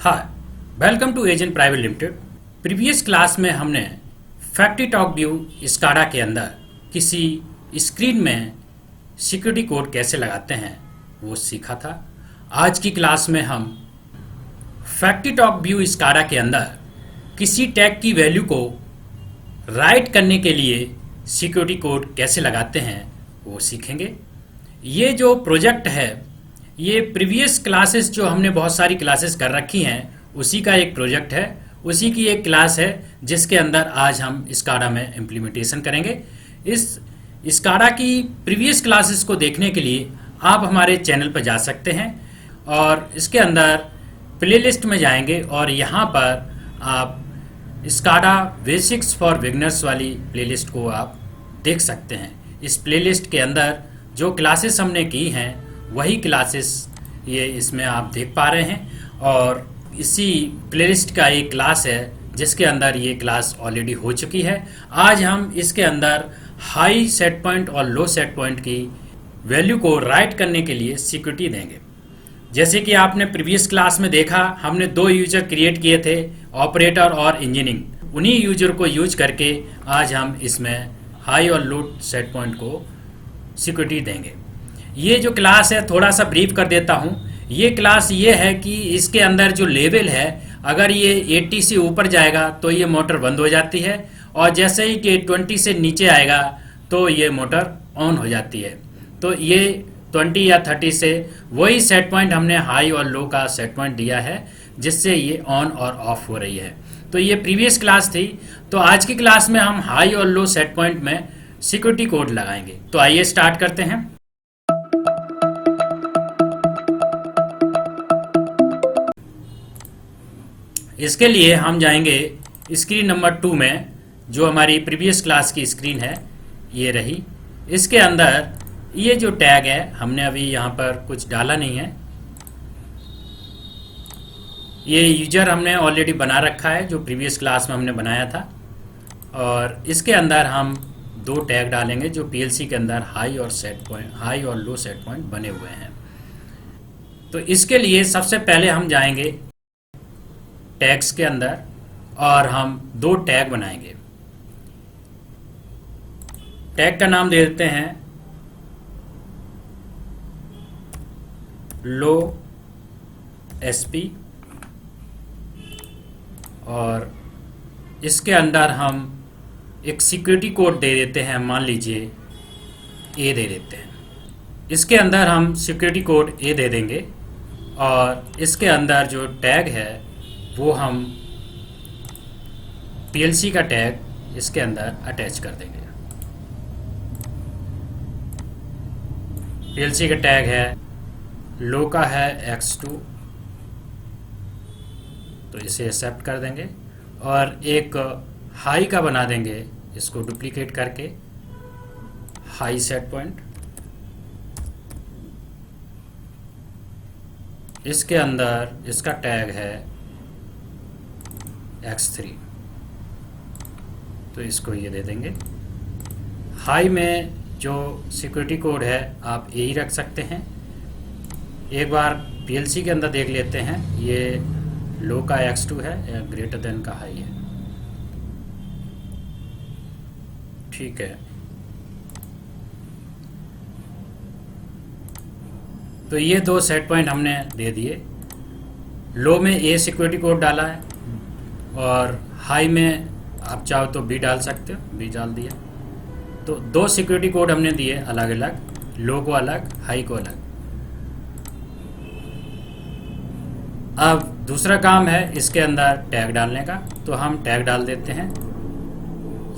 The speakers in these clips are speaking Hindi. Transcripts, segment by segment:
Hi, welcome to agent private limited. Previous class में हमने फैक्टरीटॉक व्यू स्काडा के अंदर किसी स्क्रीन में सिक्योरिटी कोड कैसे लगाते हैं वो सीखा था। आज की क्लास में हम फैक्टरीटॉक व्यू स्काडा के अंदर किसी टैग की वैल्यू को राइट करने के लिए सिक्योरिटी कोड कैसे लगाते हैं वो सीखेंगे। ये जो प्रोजेक्ट है ये प्रीवियस क्लासेस जो हमने बहुत सारी क्लासेस कर रखी हैं उसी का एक प्रोजेक्ट है, उसी की एक क्लास है जिसके अंदर आज हम स्काडा में इम्प्लीमेंटेशन करेंगे। इस स्काडा की प्रीवियस क्लासेस को देखने के लिए आप हमारे चैनल पर जा सकते हैं और इसके अंदर प्लेलिस्ट में जाएंगे और यहाँ पर आप स्काडा बेसिक्स फॉर बिगनर्स वाली प्लेलिस्ट को आप देख सकते हैं। इस प्लेलिस्ट के अंदर जो क्लासेस हमने की हैं वही क्लासेस ये इसमें आप देख पा रहे हैं और इसी प्लेलिस्ट का एक क्लास है जिसके अंदर ये क्लास ऑलरेडी हो चुकी है। आज हम इसके अंदर हाई सेट पॉइंट और लो सेट पॉइंट की वैल्यू को राइट करने के लिए सिक्योरिटी देंगे। जैसे कि आपने प्रीवियस क्लास में देखा, हमने दो यूजर क्रिएट किए थे, ऑपरेटर और इंजीनियरिंग। उन्हीं यूजर को यूज करके आज हम इसमें हाई और लो सेट पॉइंट को सिक्योरिटी देंगे। ये जो क्लास है थोड़ा सा ब्रीफ कर देता हूँ। ये क्लास ये है कि इसके अंदर जो लेवल है अगर ये 80 से ऊपर जाएगा तो ये मोटर बंद हो जाती है और जैसे ही कि 20 से नीचे आएगा तो ये मोटर ऑन हो जाती है। तो ये 20 या 30 से वही सेट पॉइंट हमने हाई और लो का सेट पॉइंट दिया है जिससे ये ऑन और ऑफ हो रही है। तो ये प्रीवियस क्लास थी। तो आज की क्लास में हम हाई और लो सेट पॉइंट में सिक्योरिटी कोड लगाएंगे। तो आइए स्टार्ट करते हैं। इसके लिए हम जाएंगे स्क्रीन नंबर 2 में, जो हमारी प्रीवियस क्लास की स्क्रीन है ये रही। इसके अंदर ये जो टैग है हमने अभी यहाँ पर कुछ डाला नहीं है, ये यूजर हमने ऑलरेडी बना रखा है जो प्रीवियस क्लास में हमने बनाया था। और इसके अंदर हम दो टैग डालेंगे जो पीएलसी के अंदर हाई और लो सेट पॉइंट बने हुए हैं। तो इसके लिए सबसे पहले हम जाएंगे टैग्स के अंदर और हम दो टैग बनाएंगे। टैग का नाम दे देते हैं लो एसपी और इसके अंदर हम एक सिक्योरिटी कोड दे देते हैं, मान लीजिए ए दे देते हैं। इसके अंदर हम सिक्योरिटी कोड ए दे देंगे और इसके अंदर जो टैग है वो हम पीएलसी का टैग इसके अंदर अटैच कर देंगे। पीएलसी का टैग है लो का है x2, तो इसे एक्सेप्ट कर देंगे और एक हाई का बना देंगे, इसको डुप्लीकेट करके हाई सेट पॉइंट। इसके अंदर इसका टैग है x3, तो इसको ये दे देंगे। हाई में जो सिक्योरिटी कोड है आप यही रख सकते हैं। एक बार पीएलसी के अंदर देख लेते हैं, ये लो का x2 है या ग्रेटर देन का हाई है। ठीक है, तो ये दो सेट पॉइंट हमने दे दिए। लो में ए सिक्योरिटी कोड डाला है और हाई में आप चाहो तो बी डाल सकते हो, बी डाल दिया। तो दो सिक्योरिटी कोड हमने दिए अलग अलग, लो को अलग, हाई को अलग। अब दूसरा काम है इसके अंदर टैग डालने का, तो हम टैग डाल देते हैं।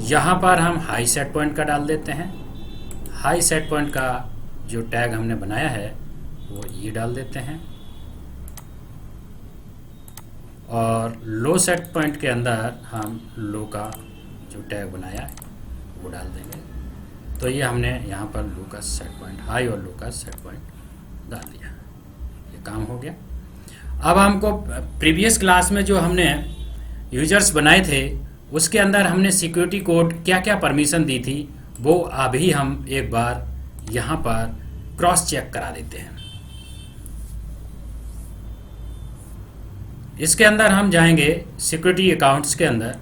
यहाँ पर हम हाई सेट पॉइंट का डाल देते हैं। हाई सेट पॉइंट का जो टैग हमने बनाया है वो ये डाल देते हैं और लो सेट पॉइंट के अंदर हम लो का जो टैग बनाया है वो डाल देंगे। तो ये हमने यहाँ पर लो का सेट पॉइंट, हाई और लो का सेट पॉइंट डाल दिया। ये काम हो गया। अब हमको प्रीवियस क्लास में जो हमने यूजर्स बनाए थे उसके अंदर हमने सिक्योरिटी कोड क्या क्या परमिशन दी थी वो अभी हम एक बार यहाँ पर क्रॉस चेक करा देते हैं। इसके अंदर हम जाएंगे सिक्योरिटी अकाउंट्स के अंदर,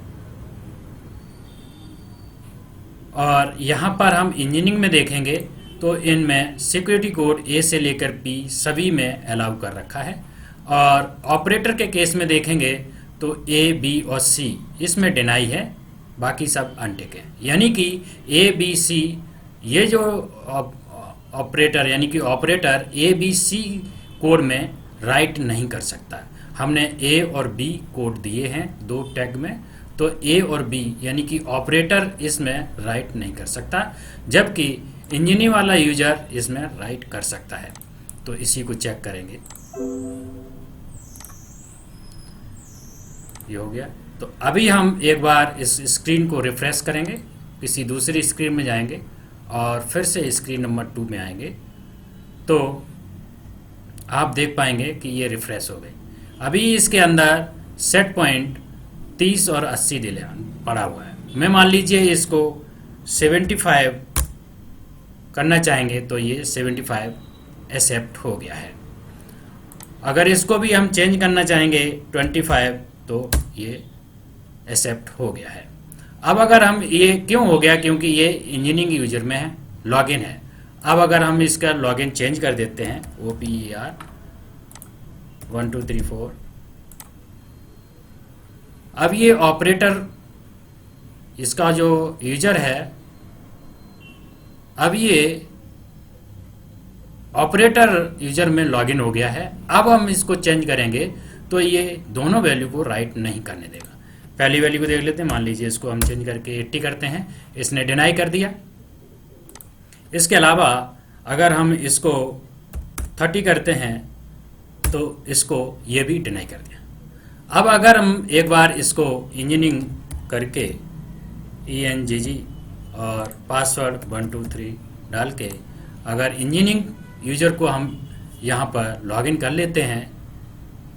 और यहाँ पर हम इंजीनियरिंग में देखेंगे तो इनमें सिक्योरिटी कोड ए से लेकर पी सभी में अलाउ कर रखा है, और ऑपरेटर के केस में देखेंगे तो ए बी और सी इसमें डिनाई है, बाकी सब अनटिक है। यानी कि ए बी सी ये जो ऑपरेटर यानी कि operator A B C code में राइट नहीं कर सकता। हमने ए और बी कोड दिए हैं दो टैग में, तो ए और बी यानी कि ऑपरेटर इसमें राइट नहीं कर सकता, जबकि इंजीनियरिंग वाला यूजर इसमें राइट कर सकता है। तो इसी को चेक करेंगे, ये हो गया। तो अभी हम एक बार इस स्क्रीन को रिफ्रेश करेंगे, किसी दूसरी स्क्रीन में जाएंगे और फिर से स्क्रीन नंबर 2 में आएंगे, तो आप देख पाएंगे कि ये रिफ्रेश हो गई। अभी इसके अंदर सेट पॉइंट 30 और 80 डिले पड़ा हुआ है। मैं मान लीजिए इसको 75 करना चाहेंगे तो ये 75 एक्सेप्ट हो गया है। अगर इसको भी हम चेंज करना चाहेंगे 25 तो ये एक्सेप्ट हो गया है। अब अगर हम ये क्यों हो गया, क्योंकि ये इंजीनियरिंग यूजर में है, लॉगिन है। अब अगर हम इसका लॉगिन चेंज कर देते हैं OPER 1 2 3 4, अब ये ऑपरेटर इसका जो यूजर है, अब ये ऑपरेटर यूजर में लॉगिन हो गया है। अब हम इसको चेंज करेंगे तो ये दोनों वैल्यू को राइट नहीं करने देगा। पहली वैल्यू को देख लेते हैं, मान लीजिए इसको हम चेंज करके 80 करते हैं, इसने डिनाई कर दिया। इसके अलावा अगर हम इसको 30 करते हैं तो इसको ये भी डिनाई कर दिया। अब अगर हम एक बार इसको इंजीनियरिंग करके ENGG और पासवर्ड 1 2 3 डाल के अगर इंजीनियरिंग यूजर को हम यहाँ पर लॉगिन कर लेते हैं,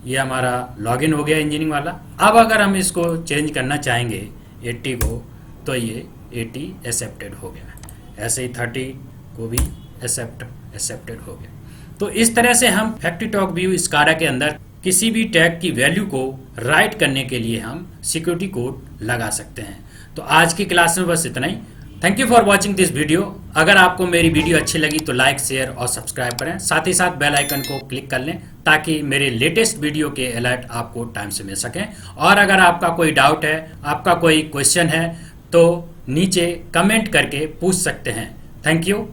ये हमारा लॉगिन हो गया इंजीनियरिंग वाला। अब अगर हम इसको चेंज करना चाहेंगे 80 को तो ये 80 एक्सेप्टेड हो गया। ऐसे ही 30 को भी एक्सेप्टेड हो गया। तो इस तरह से हम FactoryTalk View SCADA के अंदर किसी भी टैग की वैल्यू को राइट करने के लिए हम सिक्योरिटी कोड लगा सकते हैं। तो आज की क्लास में बस इतना ही। Thank you for watching this video. अगर आपको मेरी वीडियो अच्छी लगी तो लाइक, शेयर और सब्सक्राइब करें। साथ ही साथ बेल आइकन को क्लिक कर लें ताकि मेरे लेटेस्ट वीडियो के अलर्ट आपको टाइम से मिल सकें। और अगर आपका कोई डाउट है, आपका कोई क्वेश्चन है तो नीचे कमेंट करके पूछ सकते हैं। Thank you.